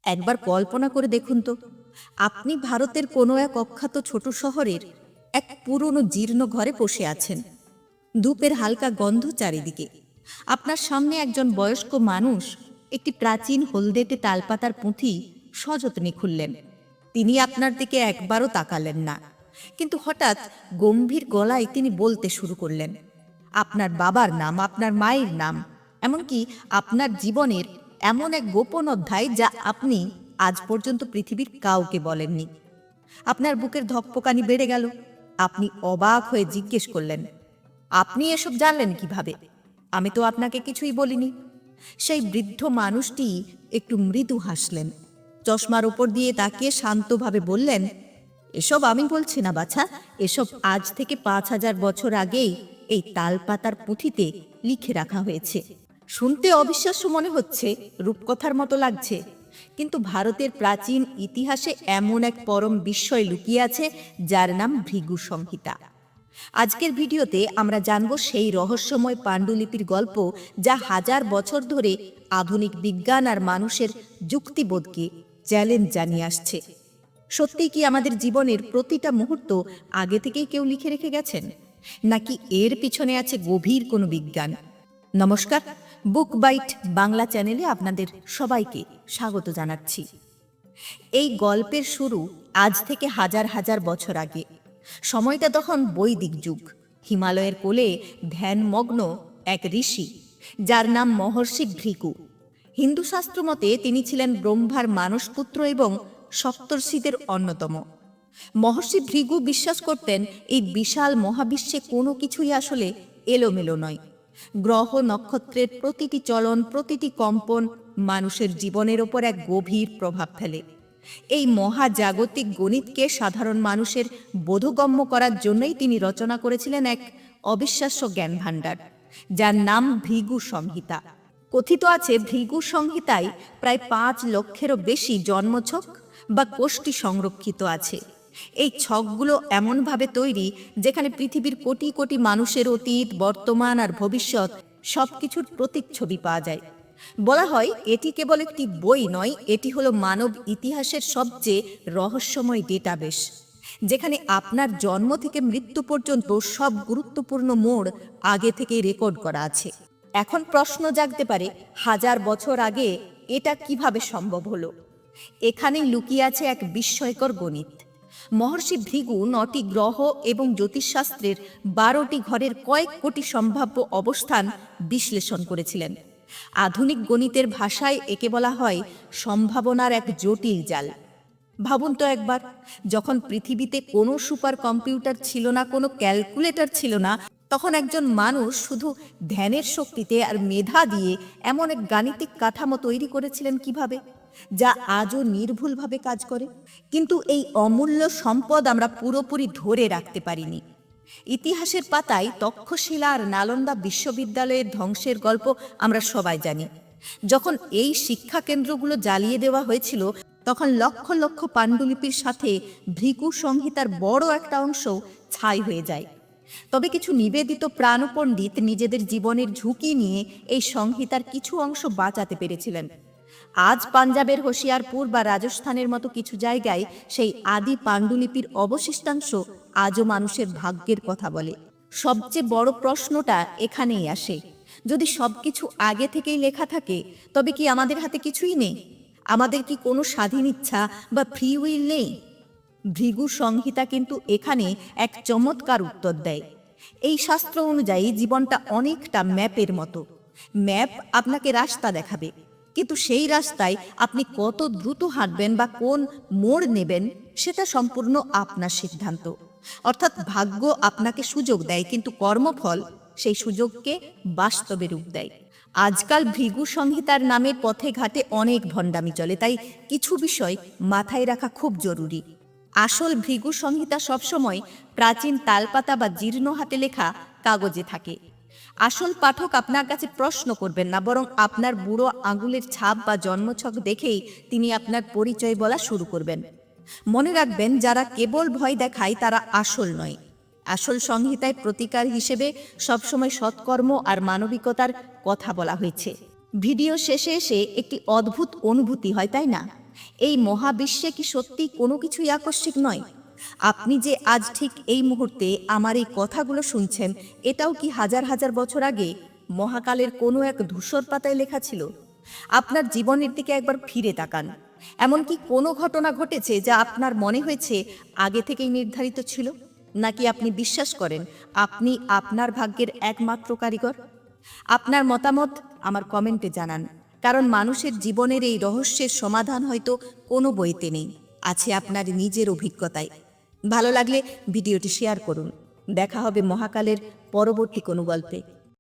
একবার কল্পনা করে দেখুন তো, আপনি ভারতের কোনো এক অখ্যাত ছোট শহরের এক পুরনো জীর্ণ ঘরে বসে আছেন। ধূপের হালকা গন্ধ চারিদিকে। আপনার সামনে একজন বয়স্ক মানুষ একটি প্রাচীন হলদেটে তালপাতার পুঁথি সযত্নে খুললেন। তিনি আপনার দিকে একবারও তাকালেন না, কিন্তু হঠাৎ গম্ভীর গলায় তিনি বলতে শুরু করলেন আপনার বাবার নাম, আপনার মায়ের নাম, এমনকি আপনার জীবনের এমন এক গোপন অধ্যায় যা আপনি আজ পর্যন্ত পৃথিবীর কাউকে বলেননি। আপনার বুকের ধকপকানি বেড়ে গেল। আপনি অবাক হয়ে জিজ্ঞেস করলেন, আপনি এসব জানলেন কিভাবে? আমি তো আপনাকে কিছুই বলিনি। সেই বৃদ্ধ মানুষটি একটু মৃদু হাসলেন, চশমার উপর দিয়ে তাকিয়ে শান্তভাবে বললেন, এসব আমি বলছি না বাছা, এসব আজ থেকে ৫,০০০ বছর আগেই এই তালপাতার পুঁথিতে লিখে রাখা হয়েছে। শুনতে অবিশ্বাস্য মনে হচ্ছে, রূপকথার মতো লাগছে, কিন্তু ভারতের প্রাচীন ইতিহাসে এমন এক পরম বিস্ময় লুকিয়ে আছে যার নাম ভৃগু সংহিতা। আজকের ভিডিওতে আমরা জানব সেই রহস্যময় পাণ্ডুলিপির গল্প যা হাজার বছর ধরে আধুনিক বিজ্ঞান আর মানুষের যুক্তিবোধকে চ্যালেঞ্জ জানিয়ে আসছে। সত্যিই কি আমাদের জীবনের প্রতিটা মুহূর্ত আগে থেকেই কেউ লিখে রেখে গেছেন, নাকি এর পিছনে আছে গভীর কোনো বিজ্ঞান? নমস্কার, বুক বাইট বাংলা চ্যানেলে আপনাদের সবাইকে স্বাগত জানাচ্ছি। এই গল্পের শুরু আজ থেকে হাজার হাজার বছর আগে। সময়টা তখন বৈদিক যুগ। হিমালয়ের কোলে ধ্যানমগ্ন এক ঋষি, যার নাম মহর্ষি ভৃগু। হিন্দু শাস্ত্র মতে তিনি ছিলেন ব্রহ্মার মানসপুত্র এবং সপ্তর্ষিদের অন্যতম। মহর্ষি ভৃগু বিশ্বাস করতেন এই বিশাল মহাবিশ্বে কোনো কিছুই আসলে এলোমেলো নয়। গ্রহ নক্ষত্রের প্রতিটি চলন, প্রতিটি কম্পন মানুষের জীবনের ওপর এক গভীর প্রভাব ফেলে। এই মহাজাগতিক গণিতকে সাধারণ মানুষের বোধগম্য করার জন্যই তিনি রচনা করেছিলেন এক অবিশ্বাস্য জ্ঞান ভাণ্ডার, যার নাম ভৃগু সংহিতা। কথিত আছে ভৃগু সংহিতায় প্রায় ৫ লক্ষেরও বেশি জন্মছক বা কোষ্ঠী সংরক্ষিত আছে। এই ছকগুলো এমনভাবে তৈরি যেখানে পৃথিবীর কোটি কোটি মানুষের অতীত, বর্তমান আর ভবিষ্যৎ সবকিছুর প্রতীকছবি পাওয়া যায়। বলা হয় এটি কেবল একটি বই নয়, এটি হলো মানব ইতিহাসের সবচেয়ে রহস্যময় ডেটাবেস, যেখানে আপনার জন্ম থেকে মৃত্যু পর্যন্ত সব গুরুত্বপূর্ণ মোড় আগে থেকেই রেকর্ড করা আছে। এখন প্রশ্ন জাগতে পারে, হাজার বছর আগে এটা কিভাবে সম্ভব হলো? এখানেই লুকিয়ে আছে এক বিস্ময়কর গণিত। মহর্ষি ভৃগু ৯টি গ্রহ এবং জ্যোতিষশাস্ত্রের ১২টি ঘরের কয়েক কোটি সম্ভাব্য অবস্থান বিশ্লেষণ করেছিলেন। আধুনিক গণিতের ভাষায় একে বলা হয় সম্ভাবনার এক জটিল জাল। ভাবুন তো একবার, যখন পৃথিবীতে কোনো সুপার কম্পিউটার ছিল না, কোনো ক্যালকুলেটর ছিল না, তখন একজন মানুষ শুধু ধ্যানের শক্তিতে আর মেধা দিয়ে এমন এক গাণিতিক কাঠামো তৈরি করেছিলেন কিভাবে, যা আজও নির্ভুলভাবে কাজ করে। কিন্তু এই অমূল্য সম্পদ আমরা পুরোপুরি ধরে রাখতে পারিনি। ইতিহাসের পাতায় তক্ষশিলা আর নালন্দা বিশ্ববিদ্যালয়ের ধ্বংসের গল্প আমরা সবাই জানি। যখন এই শিক্ষা কেন্দ্রগুলো জ্বালিয়ে দেওয়া হয়েছিল, তখন লক্ষ লক্ষ পাণ্ডুলিপির সাথে ভৃগু সংহিতার বড় একটা অংশ ছাই হয়ে যায়। তবে কিছু নিবেদিত প্রাণপণ্ডিত নিজেদের জীবনের ঝুঁকি নিয়ে এই সংহিতার কিছু অংশ বাঁচাতে পেরেছিলেন। আজ পাঞ্জাবের হোশিয়ারপুর বা রাজস্থানের মতো কিছু জায়গায় সেই আদি পাণ্ডুলিপির অবশিষ্টাংশ আজও মানুষের ভাগ্যের কথা বলে। সবচেয়ে বড় প্রশ্নটা এখানেই আসে, যদি সবকিছু আগে থেকেই লেখা থাকে, তবে কি আমাদের হাতে কিছুই নেই? আমাদের কি কোনো স্বাধীন ইচ্ছা বা ফ্রি উইল নেই? ভৃগু সংহিতা কিন্তু এখানে এক চমৎকার উত্তর দেয়। এই শাস্ত্র অনুযায়ী জীবনটা অনেকটা ম্যাপের মতো। ম্যাপ আপনাকে রাস্তা দেখাবে, কিন্তু সেই রাস্তায় আপনি কত দ্রুত হাঁটবেন বা কোন মোড় নেবেন সেটা সম্পূর্ণ আপনার সিদ্ধান্ত। অর্থাৎ ভাগ্য আপনাকে সুযোগ দেয়, কিন্তু কর্মফল সেই সুযোগকে বাস্তবে রূপ দেয়। আজকাল ভৃগু সংহিতার নামের পথে ঘাটে অনেক ভণ্ডামি চলে, তাই কিছু বিষয় মাথায় রাখা খুব জরুরি। আসল ভৃগু সংহিতা সবসময় প্রাচীন তালপাতা বা জীর্ণ হাতে লেখা কাগজে থাকে। আসল পাঠক আপনার কাছে প্রশ্ন করবেন না, বরং আপনার বুড়ো আঙুলের ছাপ বা জন্মছক দেখেই তিনি আপনার পরিচয় বলা শুরু করবেন। মনে রাখবেন, যারা কেবল ভয় দেখায় তারা আসল নয়। আসল সংহিতায় প্রতিকার হিসেবে সবসময় সৎকর্ম আর মানবিকতার কথা বলা হয়েছে। ভিডিও শেষে এসে একটি অদ্ভুত অনুভূতি হয়, তাই না? এই মহাবিশ্বে কি সত্যি কোনো কিছুই আকস্মিক নয়? আপনি যে আজ ঠিক এই মুহূর্তে আমার এই কথাগুলো শুনছেন, এটাও কি হাজার হাজার বছর আগে মহাকালের কোনো এক ধূসর পাতায় লেখা ছিল? আপনার জীবনের দিকে একবার ফিরে তাকান। এমন কি কোনো ঘটনা ঘটেছে যা আপনার মনে হয়েছে আগে থেকেই নির্ধারিত ছিল? নাকি আপনি বিশ্বাস করেন আপনি আপনার ভাগ্যের একমাত্র কারিগর? আপনার মতামত আমার কমেন্টে জানান, কারণ মানুষের জীবনের এই রহস্যের সমাধান হয়তো কোনো বইতে নেই, আছে আপনার নিজের অভিজ্ঞতায়। ভালো লাগলে ভিডিওটি শেয়ার করুন। দেখা হবে মহাকালের পরবর্তী কোনো গল্পে।